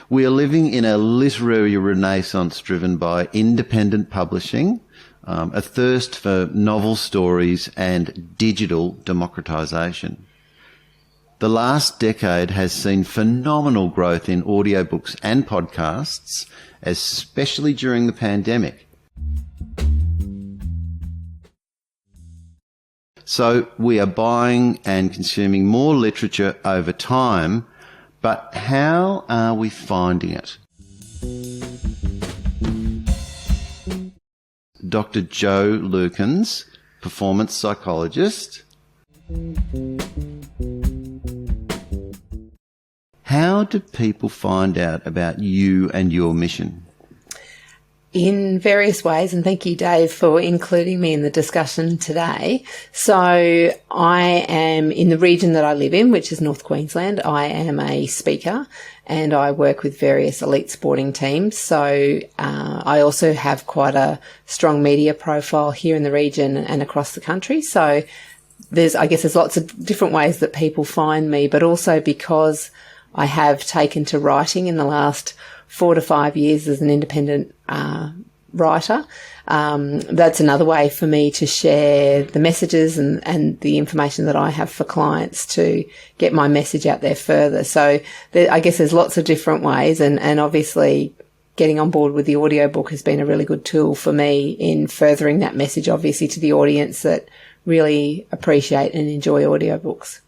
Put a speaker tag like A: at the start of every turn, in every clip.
A: We are living in a literary renaissance driven by independent publishing, a thirst for novel stories and digital democratisation. The last decade has seen phenomenal growth in audiobooks and podcasts, especially during the pandemic. So we are buying and consuming more literature over time, but how are we finding it? Dr. Joe Lukins, performance psychologist. How do people find out about you and your mission?
B: In various ways, and thank you, Dave, for including me in the discussion today. So I am in the region that I live in, which is North Queensland. I am a speaker and I work with various elite sporting teams. So I also have quite a strong media profile here in the region and across the country. So there's lots of different ways that people find me, but also because I have taken to writing in the last 4 to 5 years as an independent writer. That's another way for me to share the messages and the information that I have for clients to get my message out there further. So I guess there's lots of different ways, and obviously getting on board with the audiobook has been a really good tool for me in furthering that message, obviously, to the audience that really appreciate and enjoy audiobooks.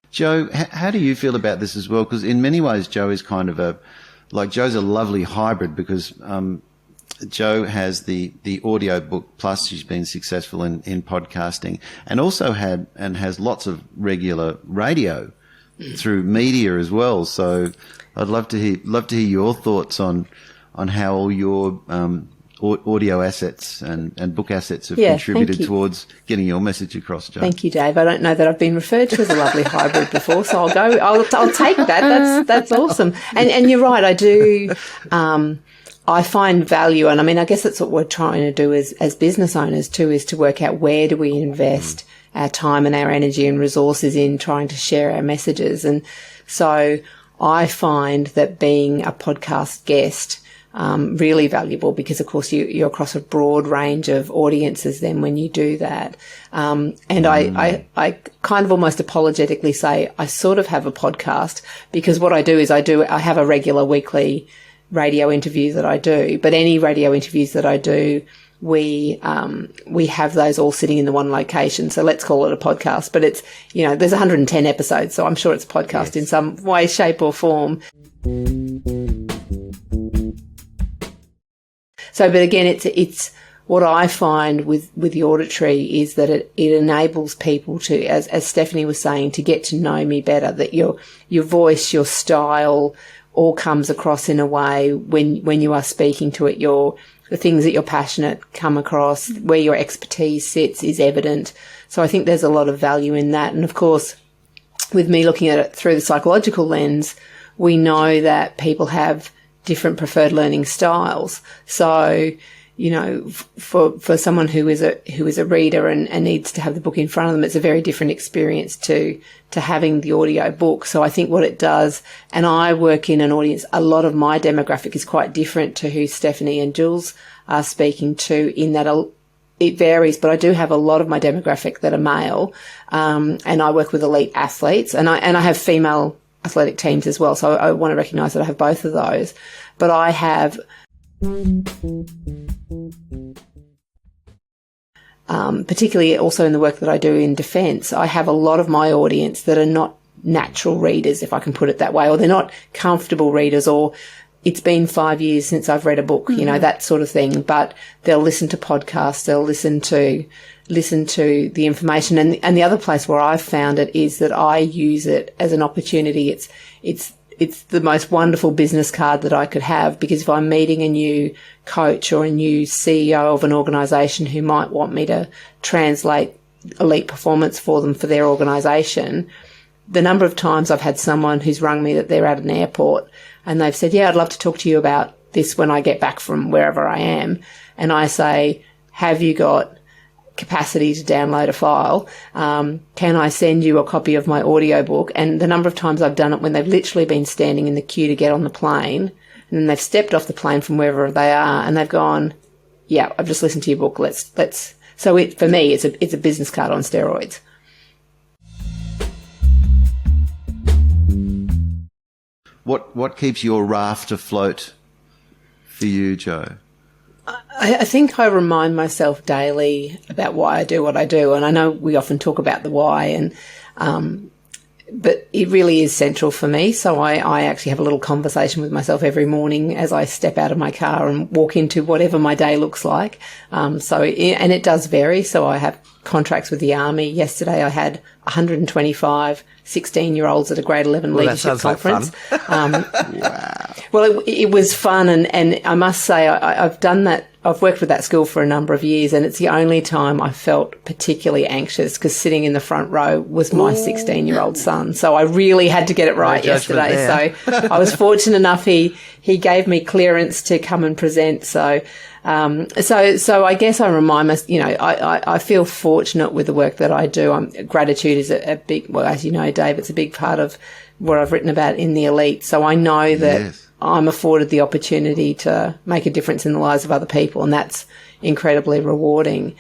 A: Joe, how do you feel about this as well? Because in many ways, Joe is kind of Joe's a lovely hybrid, because Joe has the audiobook, plus she's been successful in podcasting, and also has lots of regular radio through media as well. So I'd love to hear your thoughts on how all your audio assets and book assets have contributed towards getting your message across, Joe.
B: Thank you, Dave. I don't know that I've been referred to as a lovely hybrid before, so I'll take that. That's awesome. And you're right, I do. I find value, and I mean, I guess that's what we're trying to do as business owners too, is to work out where do we invest our time and our energy and resources in trying to share our messages. And so I find that being a podcast guest really valuable, because of course you're across a broad range of audiences then when you do that. And I kind of almost apologetically say I sort of have a podcast, because what I do is I have a regular weekly radio interview that I do, but any radio interviews that I do, we have those all sitting in the one location. So let's call it a podcast, but it's, there's 110 episodes. So I'm sure it's a podcast in some way, shape or form. So, but again, it's what I find with the auditory is that it enables people to, as Stephanie was saying, to get to know me better, that your voice, your style all comes across in a way when you are speaking to it, the things that you're passionate come across, where your expertise sits is evident. So I think there's a lot of value in that. And of course, with me looking at it through the psychological lens, we know that people have different preferred learning styles. So, for someone who is a reader and needs to have the book in front of them, it's a very different experience to having the audio book. So I think what it does, and I work in an audience, a lot of my demographic is quite different to who Stephanie and Jules are speaking to, in that it varies, but I do have a lot of my demographic that are male, and I work with elite athletes, and I have female athletic teams as well. So I want to recognise that I have both of those, but I have particularly also in the work that I do in defence, I have a lot of my audience that are not natural readers, if I can put it that way, or they're not comfortable readers, or it's been 5 years since I've read a book, that sort of thing. But they'll listen to podcasts, they'll listen to the information. And the other place where I've found it is that I use it as an opportunity. It's the most wonderful business card that I could have, because if I'm meeting a new coach or a new CEO of an organisation who might want me to translate elite performance for them for their organisation, the number of times I've had someone who's rung me that they're at an airport and they've said, I'd love to talk to you about this when I get back from wherever I am. And I say, have you got capacity to download a file. Can I send you a copy of my audiobook? And the number of times I've done it when they've literally been standing in the queue to get on the plane, and then they've stepped off the plane from wherever they are, and they've gone, yeah, I've just listened to your book. Let's. So for me, it's a business card on steroids.
A: What keeps your raft afloat for you, Jo?
B: I think I remind myself daily about why I do what I do, and I know we often talk about the why, and but it really is central for me. So I actually have a little conversation with myself every morning as I step out of my car and walk into whatever my day looks like. And it does vary. So I have contracts with the Army. Yesterday I had 125 16-year-olds at a grade 11 leadership conference.
C: Like fun.
A: Wow.
B: Well, it was fun, and I must say I've done that. I've worked with that school for a number of years, and it's the only time I felt particularly anxious because sitting in the front row was my 16-year-old son. So I really had to get it right yesterday. So I was fortunate enough he gave me clearance to come and present. So I guess I remind myself, I feel fortunate with the work that I do. Gratitude is a big, well, as you know, Dave, it's a big part of what I've written about in the elite. So I know that. Yes. I'm afforded the opportunity to make a difference in the lives of other people, and that's incredibly rewarding.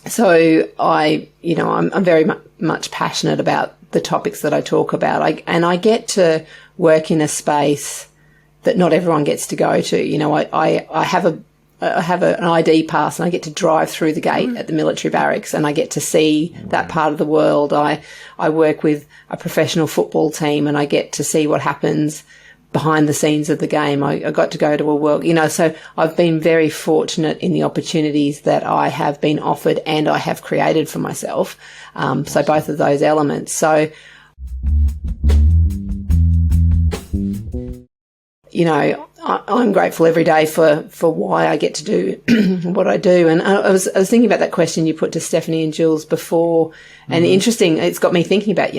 B: So I'm very much passionate about the topics that I talk about. I get to work in a space that not everyone gets to go to. I have an ID pass, and I get to drive through the gate at the military barracks, and I get to see that part of the world. I work with a professional football team, and I get to see what happens behind the scenes of the game. I got to go to a world, so I've been very fortunate in the opportunities that I have been offered and I have created for myself. So both of those elements. So, I'm grateful every day for why I get to do what I do. And I was thinking about that question you put to Stephanie and Jules before, and interesting, it's got me thinking about,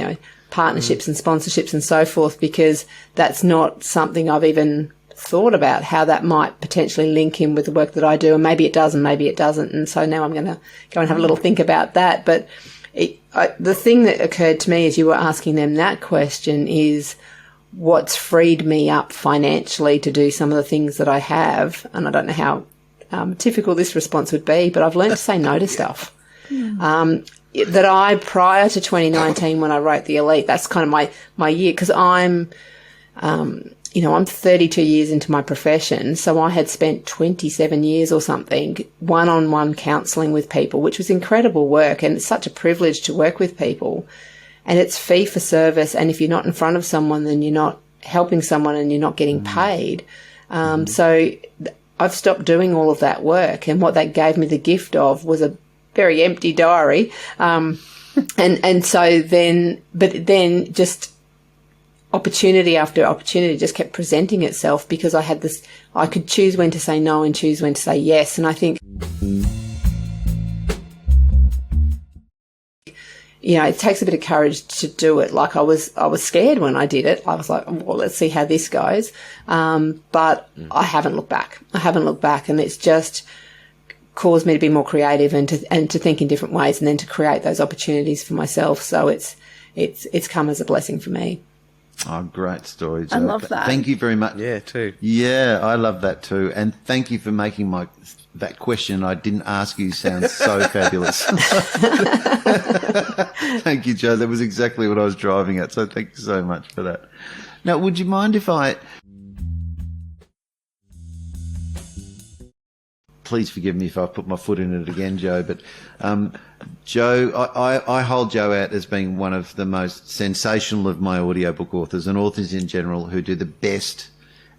B: partnerships and sponsorships and so forth, because that's not something I've even thought about, how that might potentially link in with the work that I do. And maybe it does and maybe it doesn't. And so now I'm going to go and have a little think about that. But the thing that occurred to me as you were asking them that question is, what's freed me up financially to do some of the things that I have. And I don't know how typical this response would be, but I've learned to say no to stuff. That I, prior to 2019, when I wrote The Elite, that's kind of my year, because I'm 32 years into my profession. So I had spent 27 years or something one-on-one counselling with people, which was incredible work. And it's such a privilege to work with people. And it's fee for service. And if you're not in front of someone, then you're not helping someone and you're not getting paid. So I've stopped doing all of that work. And what that gave me the gift of was a very empty diary. And so then just opportunity after opportunity just kept presenting itself, because I could choose when to say no and choose when to say yes. And I think, it takes a bit of courage to do it. Like I was scared when I did it. I was like, well, let's see how this goes. But I haven't looked back. And it's just caused me to be more creative and to think in different ways, and then to create those opportunities for myself. So it's come as a blessing for me.
A: Oh, great story, Jo.
C: I love that.
A: Thank you very much.
C: Yeah, too.
A: Yeah, I love that too. And thank you for making that question I didn't ask you sound so fabulous. Thank you, Jo. That was exactly what I was driving at. So thank you so much for that. Now, would you mind if please forgive me if I put my foot in it again, Jo, but Jo, I hold Jo out as being one of the most sensational of my audiobook authors, and authors in general, who do the best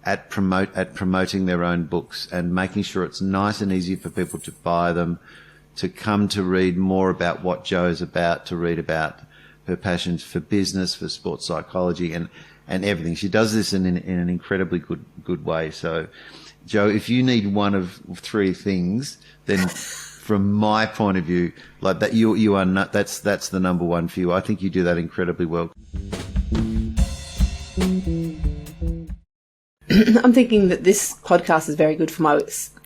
A: at promoting their own books and making sure it's nice and easy for people to buy them, to come to read more about what Jo's about, to read about her passions for business, for sports psychology, and everything. She does this in an incredibly good way. So, Jo, if you need one of three things, then from my point of view, like that, you are not, that's the number one for you. I think you do that incredibly well. I'm
B: thinking that this podcast is very good for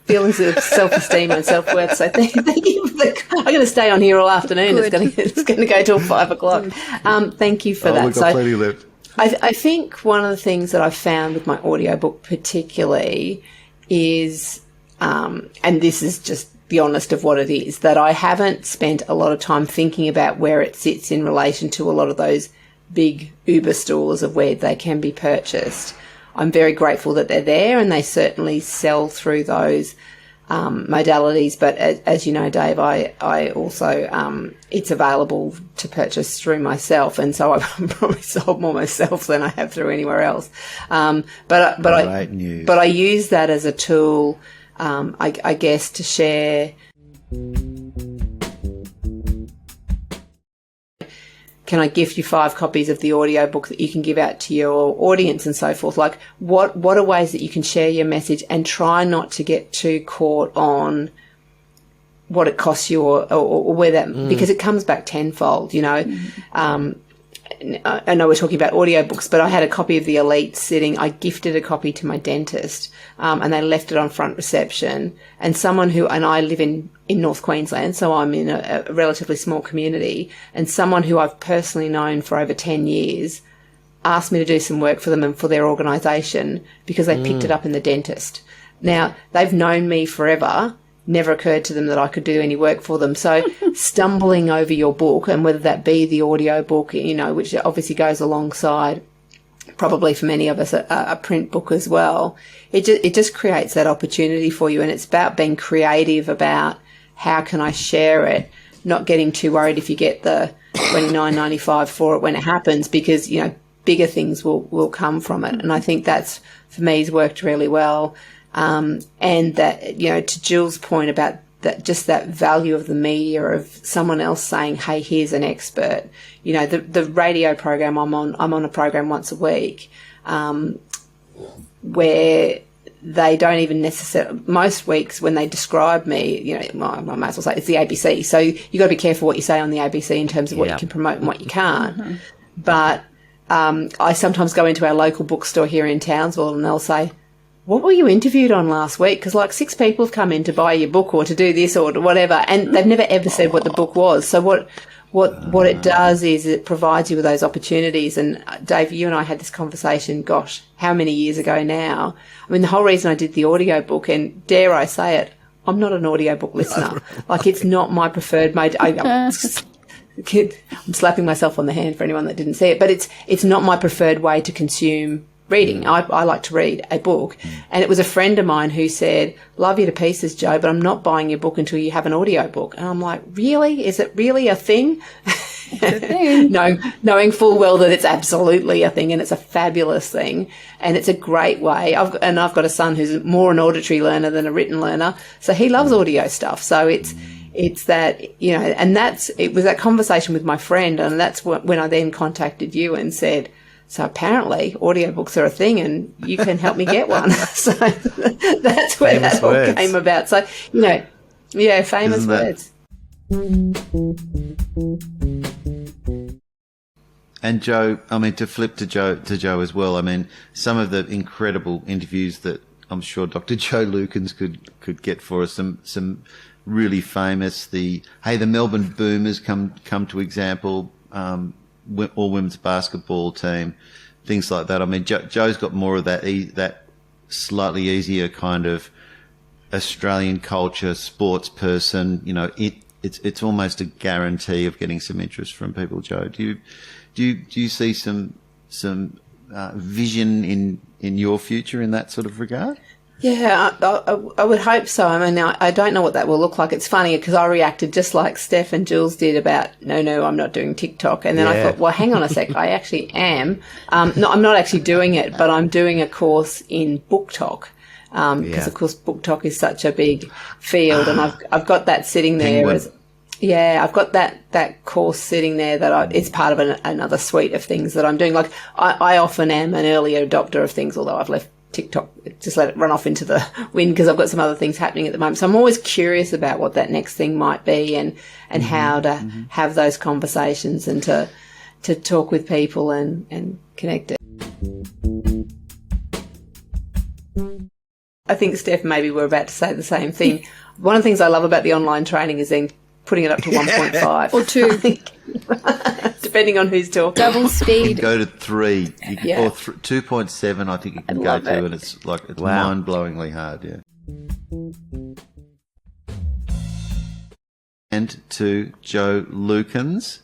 B: feelings of self-esteem and self-worth. So thank you for I'm going to stay on here all afternoon.
C: Good.
B: It's going to go till 5 o'clock. Thank you for that.
A: We've got plenty left.
B: I think one of the things that I've found with my audiobook particularly is, and this is just the honest of what it is, that I haven't spent a lot of time thinking about where it sits in relation to a lot of those big Uber stores of where they can be purchased. I'm very grateful that they're there, and they certainly sell through those modalities. But as you know, Dave, I also, it's available to purchase through myself. And so I've probably sold more myself than I have through anywhere else. But I use that as a tool, I guess, to share. Can I gift you 5 copies of the audiobook that you can give out to your audience and so forth? Like, what are ways that you can share your message and try not to get too caught on what it costs you or where that, because it comes back tenfold, you know. I know we're talking about audiobooks, but I had a copy of The Elite sitting. I gifted a copy to my dentist, and they left it on front reception. And I live in North Queensland, so I'm in a relatively small community, and someone who I've personally known for over 10 years asked me to do some work for them and for their organisation because they picked it up in the dentist. Now, they've known me forever. Never occurred to them that I could do any work for them. So stumbling over your book, and whether that be the audio book, you know, which obviously goes alongside probably for many of us a print book as well, it just creates that opportunity for you. And it's about being creative about how can I share it, not getting too worried if you get the $29.95 for it when it happens, because, you know, bigger things will come from it. And I think that's, for me, has worked really well. And that, you know, to Jill's point about that, just that value of the media, of someone else saying, hey, here's an expert. You know, the radio program I'm on a program once a week, where they don't even necessarily, most weeks when they describe me, you know, I might as well say it's the ABC. So you got to be careful what you say on the ABC in terms of what you can promote and what you can't. Mm-hmm. But, I sometimes go into our local bookstore here in Townsville and they'll say, what were you interviewed on last week? Because like 6 people have come in to buy your book or to do this or whatever, and they've never ever said what the book was. So what it does is it provides you with those opportunities. And Dave, you and I had this conversation, gosh, how many years ago now? I mean, the whole reason I did the audiobook, and dare I say it, I'm not an audiobook listener. Like, it's not my preferred mode. I'm slapping myself on the hand for anyone that didn't see it, but it's not my preferred way to consume reading. I like to read a book. And it was a friend of mine who said, love you to pieces, Joe, but I'm not buying your book until you have an audio book. And I'm like, really? Is it really a thing? No, knowing full well that it's absolutely a thing, and it's a fabulous thing, and it's a great way. I've got a son who's more an auditory learner than a written learner, so he loves audio stuff. So it's that, you know, and it was that conversation with my friend, and that's when I then contacted you and said, so apparently audiobooks are a thing and you can help me get one. So that's where famous that all words. Came about. So, you know, yeah, famous words.
A: And Joe, I mean, to flip to Joe as well, I mean, some of the incredible interviews that I'm sure Dr. Joe Lukins could get for us, some really famous, the Melbourne Boomers come to example, all women's basketball team, things like that. I mean, Joe's got more of that slightly easier kind of Australian culture, sports person. You know, it's almost a guarantee of getting some interest from people. Joe, do you see some vision in your future in that sort of regard?
B: Yeah, I would hope so. I mean, I don't know what that will look like. It's funny because I reacted just like Steph and Jules did about, no, I'm not doing TikTok. And then I thought, well, hang on a sec, I actually am. No, I'm not actually doing it, but I'm doing a course in book talk. Because of course book talk is such a big field, and I've got that sitting there I've got that course sitting there that it's part of another suite of things that I'm doing. Like I often am an early adopter of things, although I've left TikTok, just let it run off into the wind because I've got some other things happening at the moment. So I'm always curious about what that next thing might be and how to have those conversations and to talk with people and connect it. I think, Steph, maybe we're about to say the same thing. One of the things I love about the online training is then putting it up to 1.5.
C: Or 2.
B: Depending on who's talking.
C: Double
A: You
C: speed.
A: can go to 3, you can,
B: Yeah.
A: or 2.7 I think you can go
B: love
A: to,
B: it.
A: and it's like, it's
D: Wow.
A: mind-blowingly hard, yeah. And to Joe Lukins.